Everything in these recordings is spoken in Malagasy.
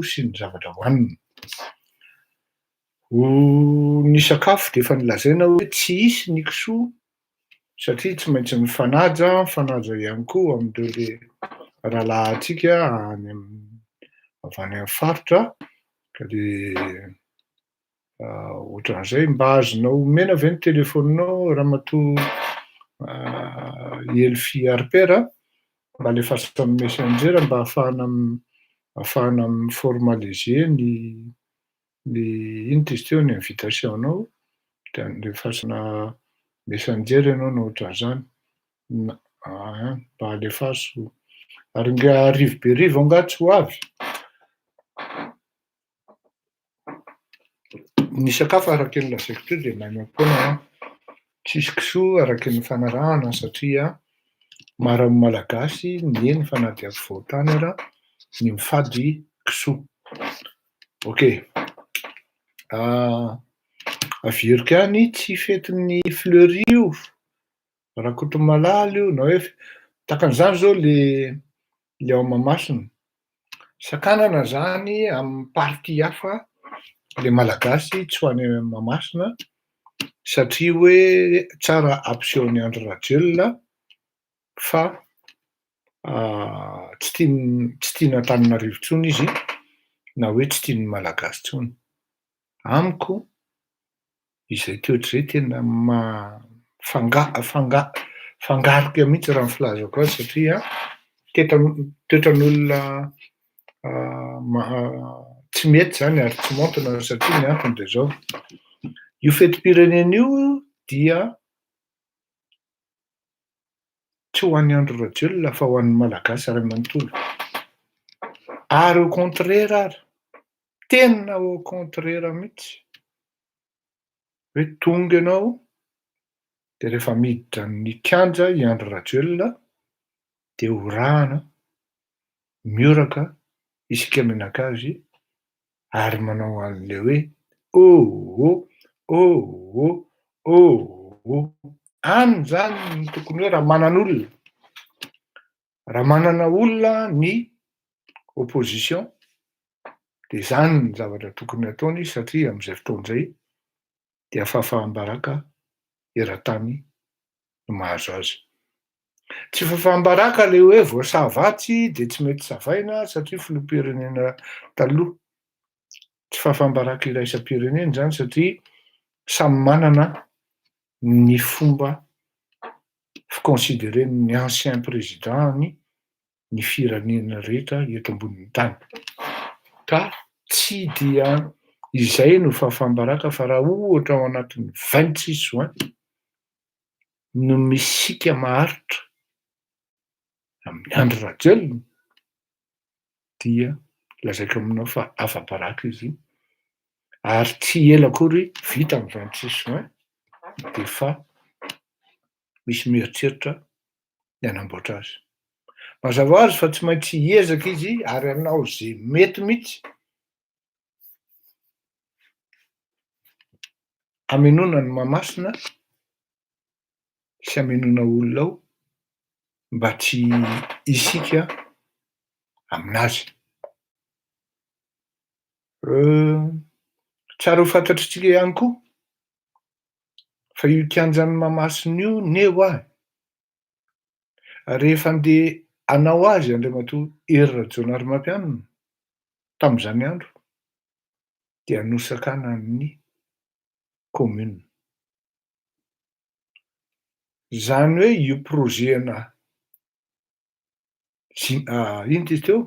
sy ny zavatra hohanina. Ny sakafo de efa nilazaina hoe tsy hisy ny kisoa satria tsy maintsy mifanaja ihany koa amindreo le rahalahintsika avy any faritra ka de ohatran'izay mba azonao omena ve ny telefaoninao ramatoa Elfy Harper mba alefaso amin'ny messenger mba ahafahana formaliser ny ino ty izy teo ny invitation-nao de alefasina messenger ianao na ohatran'izany mba alefaso ary nga rivo be rivo anga tsy ho avy. Ny sakafo araky ny lazaiko teo de mahay mampoana tsisy kisoa araky ny fanarahana satria maro amin'ny malagasy mihaino fa na dia afovoan-tany ara ny mifady kisoa. Okay. Averiko ihany tsy fetin'ny fleury io, Rakotomalaly io na hoe takan'izany zao le ao Mahamasina. Sakanana zany amin'ny partie hafa le malagasy tsy ho any Mahamasina satria hoe tsara ampisehoan'ny Andry Rajoelina fa tsy tiana Antananarivo intsony izy na hoe tsy tian'ny malagasy intsony. Amiko izay toetr'izay tena fangarika mihitsy raha ny filazako azy satria toetran'olona tsy mety zany ary tsy maontina satria ny antony de zao. Io fetim-pirenena io dia tsy ho an'ny Andry Rajoelina fa ho an'ny malagasy iray manontolo. Ary au contraire ary, tena au contraire mihitsy. Hoe tonga ianao de rehefa miditra ny kianja i Andry Rajoelina de horahana, mioraka isika mianakavy ary manao an'le hoe oh oh oh. Any zany ny tokony hoe raha manana olona ny opposition de zany ny zavatra tokony ataony izy satria amin'izay fotoana izay dia fahafahambaraka eran-tany no mahazo azy. Tsy fahafahambaraka le hoe voasavatsy de tsy mety zavaina satria filoham-pirenena taloha. Tsy fahafahambaraka iraisam-pirenena zany satria samy manana ny fomba ficonsideren'ny ancien président ny firenena rehetra eto ambonin'ny tany. Ka tsy dia izay no fahafahambaraka fa raha ohatra ao anatin'ny 26 juin no misika maharitra amin'ny Andry Rajoelina dia lazaiko aminao fa afa-baraka izy ary tsy ela akory vita amin'ny 26 juin de fa misy mieritreritra ny hanamboatra azy. Mazava ho azy fa tsy maintsy hiezaka izy ary hanao zay mety mihitsy hamelona ny Mahamasina sy hamelona olona ao mba tsy hisika aminazy. Tsara ho fantatritsika ihany koa fa io kianjan'ny Mahamasina io neo ahy rehefa andeha hanao azy andriamatoa Hery Rajaonarimampianina tamin'izany andro dia nosakana ny commune. Zany hoe io prozena ino ty izy teo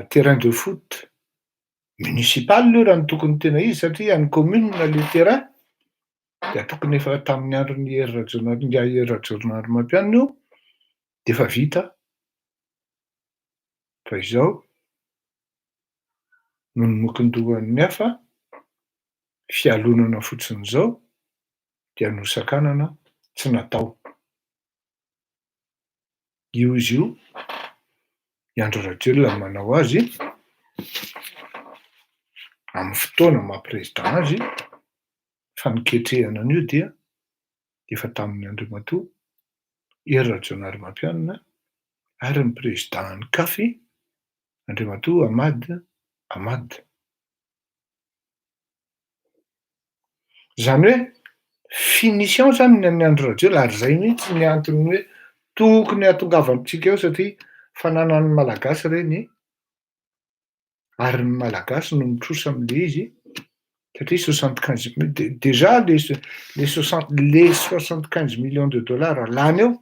terrain de foot municipal io raha ny tokony tena izy satria any commune le terrain de tokony efa tamin'ny andron'ny Hery Rajaonarimampianina io de efa vita fa izao no nokondohan'ny hafa fialonana fotsiny izao dia nosakanana tsy natao. Io izy io i Andry Rajoelina manao azy amin'ny fotoana maha-président azy fa niketrehana an'io dia efa tamin'ny andriamatoa Hery Rajaonarimampianina ary ny président-n'ny CAF andriamatoa Hamady Amady. Zany hoe finition zany ny an'ny andro radiolo ary zay mihitsy ny antony hoe tokony hahatongavantsika eo satria fananan'ny malagasy reny ary ny malagasy no mitrosa am'le izy satria 75 déjà les 75 millions de dollars lany eo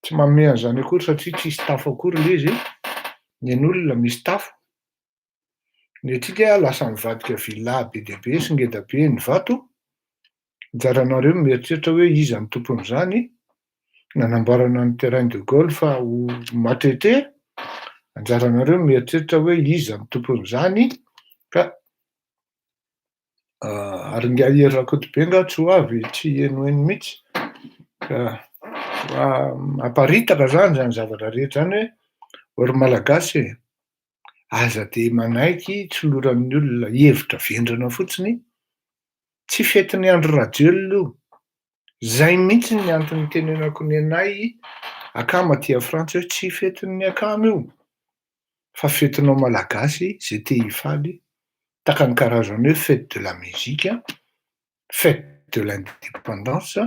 tsy manome an'zany akory satria tsisy tafo akory le izy, ny an'olona misy tafo. Ny antsika lasa mivadika villa be dia be sy ngeda be ny vato. Anjaranareo mieritreritra hoe iza ny tompon'izany, nanamboarana ny terrain de golf ho Matete. Anjaranareo mieritreritra hoe iza ny tompon'izany ka ary nga hery Rakotobenga tsy ho avy, tsy henoheno mihitsy. Ka aparitaka zany zavatra rehetra zany hoe ry malagasy e, aza de manaiky tsy loran'ny olona hevitra vendrana fotsiny, tsy fetin'ny andro radiolo io. Zay mihitsy ny antony tenenako ny anay akama aty Frantsa hoe tsy fetin'ny akama io, fa fetinao malagasy zay te hifaly, tahaka ny karazany hoe fête de la musique, fête de l'indépendance,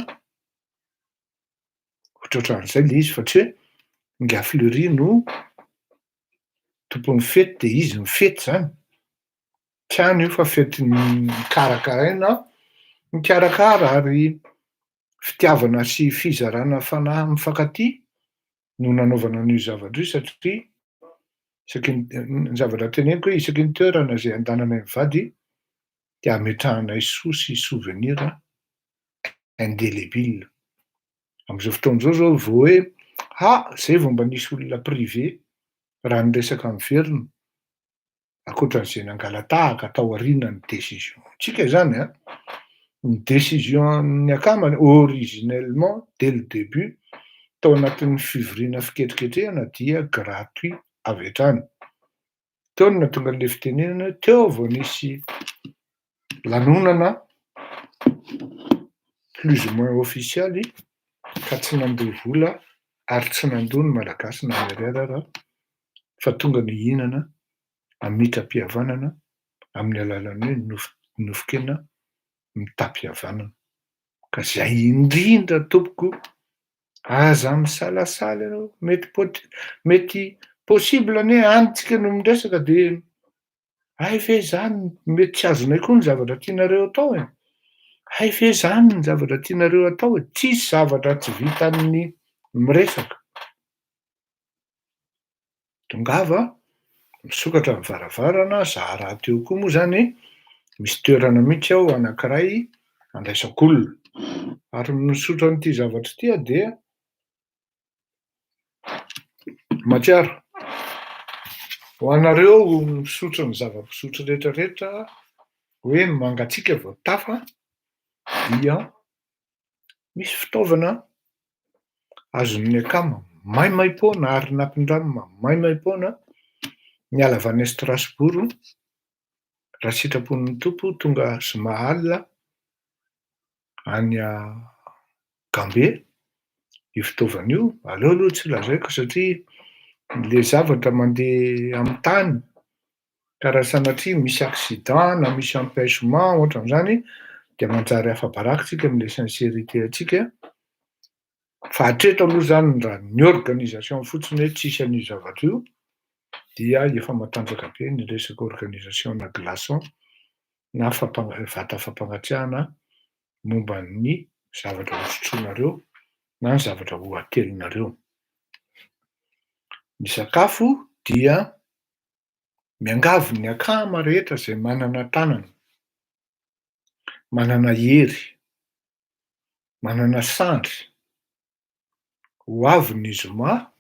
ohatrohatran'izay le izy fa tsy hoe Nga Fleury no tompon'ny fety de izy mifety zany. Tsy hany io fa fetin'ny karakaraina, mikarakara ary fitiavana sy fizarana fanahy mifankatia no nanaovana an'io zavatra io satria ny zavatra teneniko hoe isaky ny toerana zay andehananay mivady de ametrahanay soa sy souvenir indélébile. Am'zao fotoan'zao zao vao hoe zay vao mba nisy olona privé raha ny resaka miverina, ankoatran'izay nangalatahaka tao aorianan'ny décision-tsika zany ny décision-ny akamany originellement dès le début tao anatin'ny fivoriana fiketriketrehana dia gratuit avy hatrany. Teo no nahatonga an'le fitenenana teo vao nisy lanonana plus ou moins officialy ka tsy nandoha vola ary tsy nandoha ny malagasy na miarara fa tonga nihinana amitram-pihavanana amin'ny alalan'ny hoe nofon-kena mitam-pihavanana. Ka zay indrindra tompoko aza misalasala ianao, mety possible anie anytsika no miresaka de ay ve zany mety tsy azonay koa ny zavatra tianareo atao e, ay ve zany ny zavatra tianareo atao e, tsisy zavatra tsy vitan'ny miresaka. Tongava misokatra mivaravarana, zaha rahateo koa moa zany misy toerana mihitsy aho anankiray andraisak'olona ary misaotra an'ity zavatra ity de Matsiaro, ho anareo misotro ny zava-pisotro rehetrarehetra hoe mangatsiaka vao tafa dia misy fitaovana azon'ny akama maimaimpoana ary nampindramina maimaimpoana miala avy any Strasbourg raha sitrapon'ny tompo tonga Smahal any Gambé. Io fitaovana io aleo aloha tsy lazaiko satria le zavatra mandeha amin'ny tany ka raha sanatria misy accident na misy empêchement ohatran'izany de manjary afabaraka tsika am'le sincérité antsika fa hatreto aloha zany raha ny organisation fotsiny hoe tsisy an'io zavatra io dia efa matanjaka be ny resaka organisation-na glaçon na vata fampangatsiahana momba ny zavatra hosotroinareo na ny zavatra ho atelinareo. Ny sakafo dia miangavy ny akama rehetra zay manana tanana, manana hery, manana sandry, ho avy ny zoma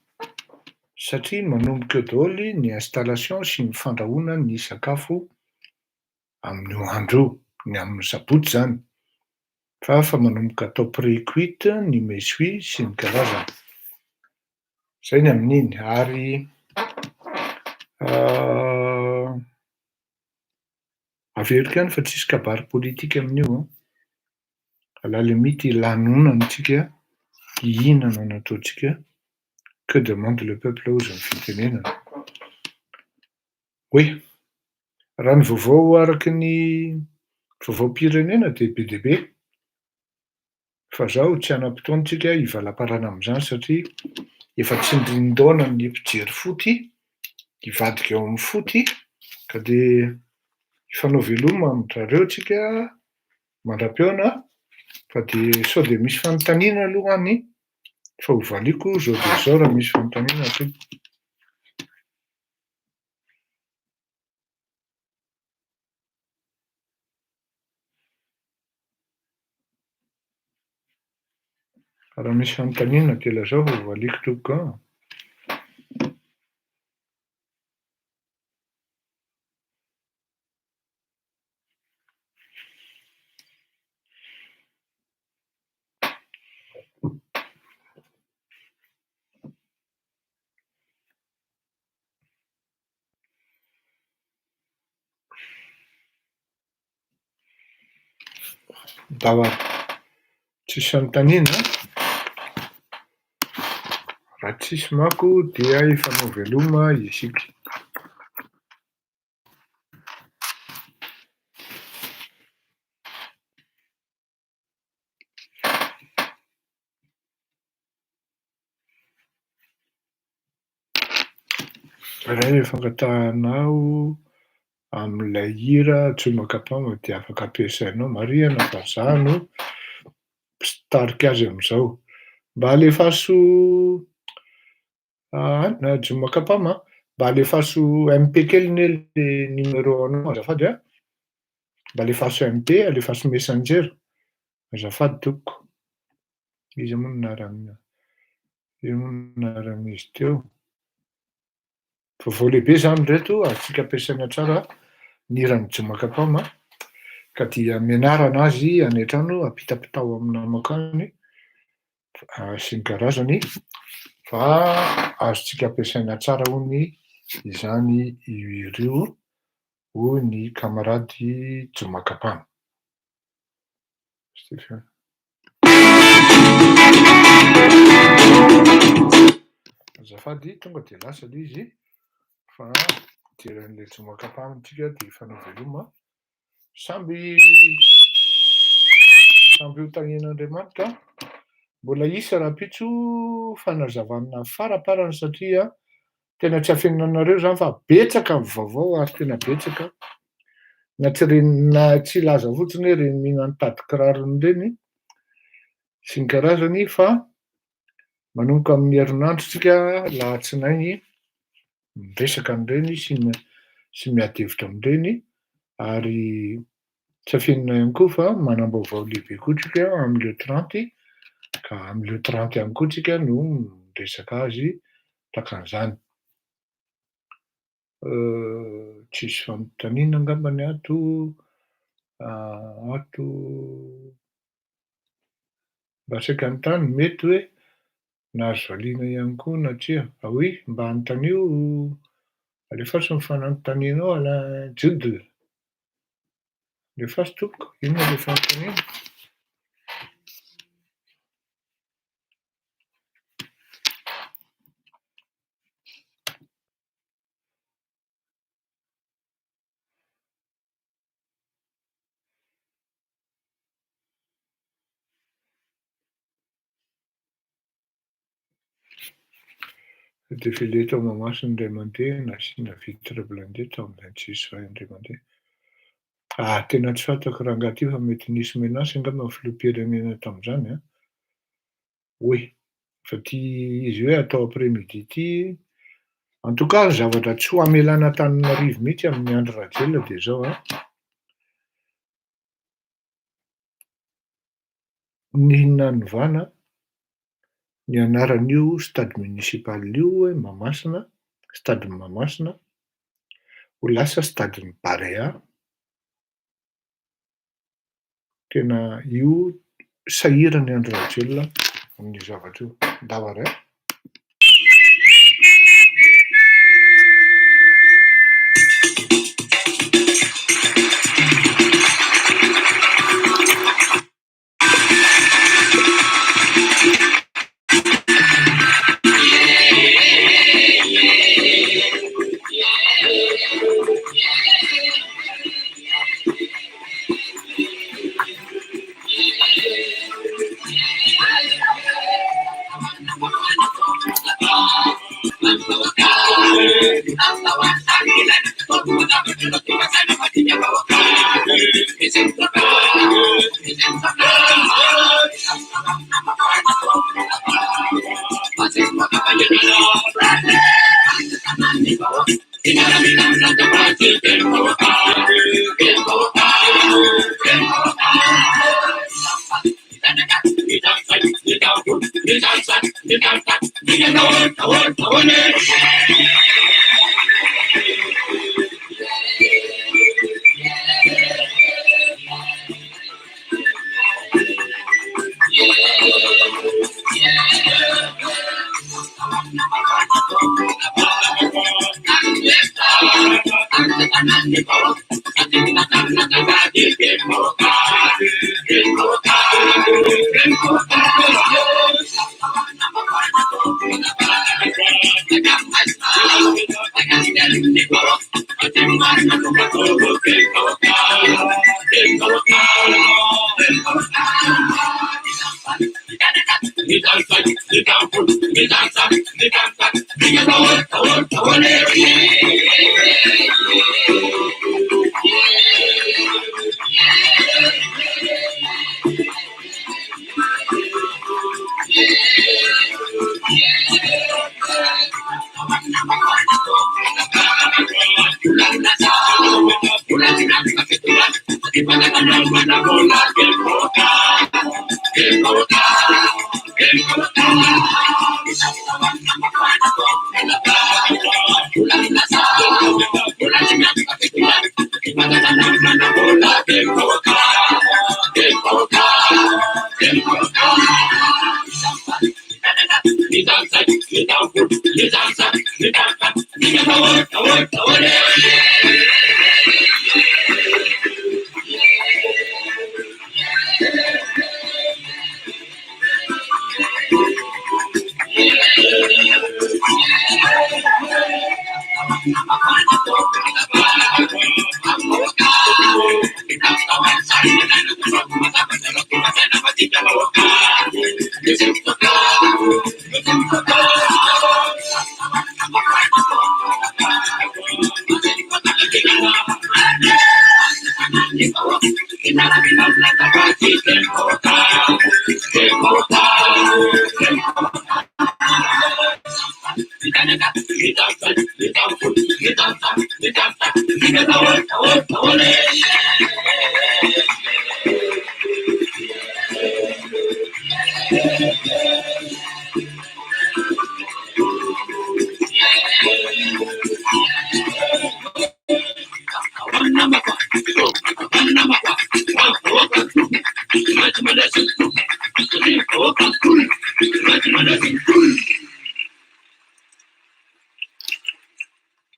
satria manomboka eo daholo ny installation sy ny fandrahoana ny sakafo amin'io andro io, ny amin'ny sabotsy zany, fa manomboka atao pré-cuite ny méchoui sy ny karazany. Zay ny amin'iny ary averiko ihany fa tsisy kabary politika amin'io à la limite lanonana tsika, hihinana no ataontsika, que demande le peuple hozy ny fitenenana. Oui. Raha ny vaovao araky ny vaovao-pirenena dia be. Fa zaho tsy hanam-potoana tsika hivalam-parana am'zany satria efa tsindrin-daona ny mpijery foty, hivadika eo amin'ny foty, ka de hifanao veloma amin'zareo tsika mandram-peona, fa de sao de misy fanontaniana alohany fa hovaliako zao de zao raha misy fanontaniana tompoko. Raha misy fanontaniana ke lazao fa hovaliako tompoko an. Dawa tsisy fanontaniana, raha tsisy manko dia hifanao veloma isika. Raha fankatahanao amin'ilay hira Jomakapama dia afaka ampiasainao marihana fa izaho no mpitarika azy amin'izao. Mba alefaso Jomakapama, mba alefaso MP kely anie le numéro anao azafady a. Mba alefaso MP, alefaso Messenger, azafady tompoko. Iza moa anaran'izy teo? Vaovao lehibe zany reto azontsika ampiasaina tsara ny hiran'ny Jomakapama, ka dia mianarana azy any an-trano ampitapitao amin'ny namako any sy ny karazany, fa azontsika ampiasaina tsara hony izany hira io hoy ny kamarady Jomakapama. Azafady tonga de lasa le izy, fa diran'le Jomakapama tsika de hifanao veloma, samby ho tanin'Andriamanitra. Mbola isa rapitso fanazavana faraparany satria tena tsy afehinanareo zany fa betsaka ny vaovao ary tena betsaka. Na tsy laza fotsiny hoe reny mihinana tady kirarony reny sy ny karazany, fa manomboka amin'ny herinandro tsika lahatsinainy miresaka an'ireny sy miady hevitra amin'ireny, ary tsy afenina ihany koa fa manam-baovao lehibe koa tsika amin'ilay 30, ka amin'ilay 30 ihany koa tsika no miresaka azy takan'izany. Tsisy fanontaniana angambany ato mba saika anontany mety hoe nahazo valiana ihany koa na tsia. Ahoy, mba anontanio, alefaso ny fanontanianao Alain Jude. Alefaso tompoko, inona le fanontaniana? De velay tao Mahamasina indray mandeha nasiana vitre blindé tao amin'izay tsisy iray indray mandeha. Tena tsy fantako raha angaha ty fa mety nisy menasy angamba amin'ny filoham-pirenena tamin'izany an. Oe, fa ty izy hoe atao après-midi ty, en tout cas zavatra tsy ho amelana Antananarivo mihitsy amin'ny andro rajella de zao an. Nihina novana ny anaran'io stade municipal io hoe Mahamasina, stade Mahamasina, ho lasa stade Barea. Tena io sahirana ny andro rajella amin'ny zavatra io. Davaray.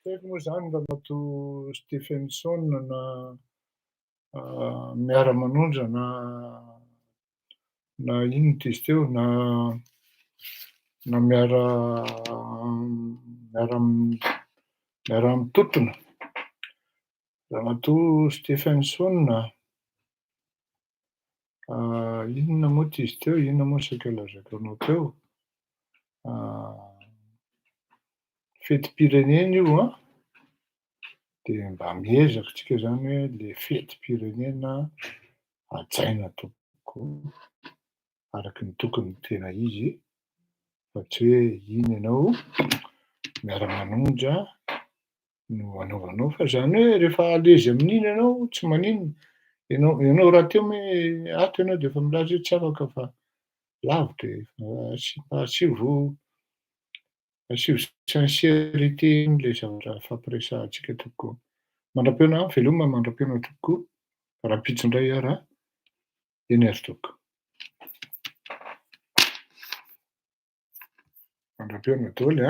Haiko moa zany mba mato Stephenson na miara-manonja na ino tizy teo na miara mitotona. Raha mato Stephenson inona moa tizy teo, inona moa saika lazakanao teo? Fetim-pirenena io an, de mba miezaka tsika zany hoe le fetim-pirenena hajaina tompoka araky ny tokony tena izy, fa tsy hoe iny ianao miara-manonja no anaovanao, fa zany hoe rehefa alezy amin'iny ianao tsy maninona, ianao raha teo hoe ato ianao de efa milaza hoe tsy afaka fa lavitra asivo sincérité le zavatra fampiresahantsika tokoa. Mandram-peona velomina mandram-peona tokoa raha ampitsindray ara eny Herzog. Mandram-peona daholo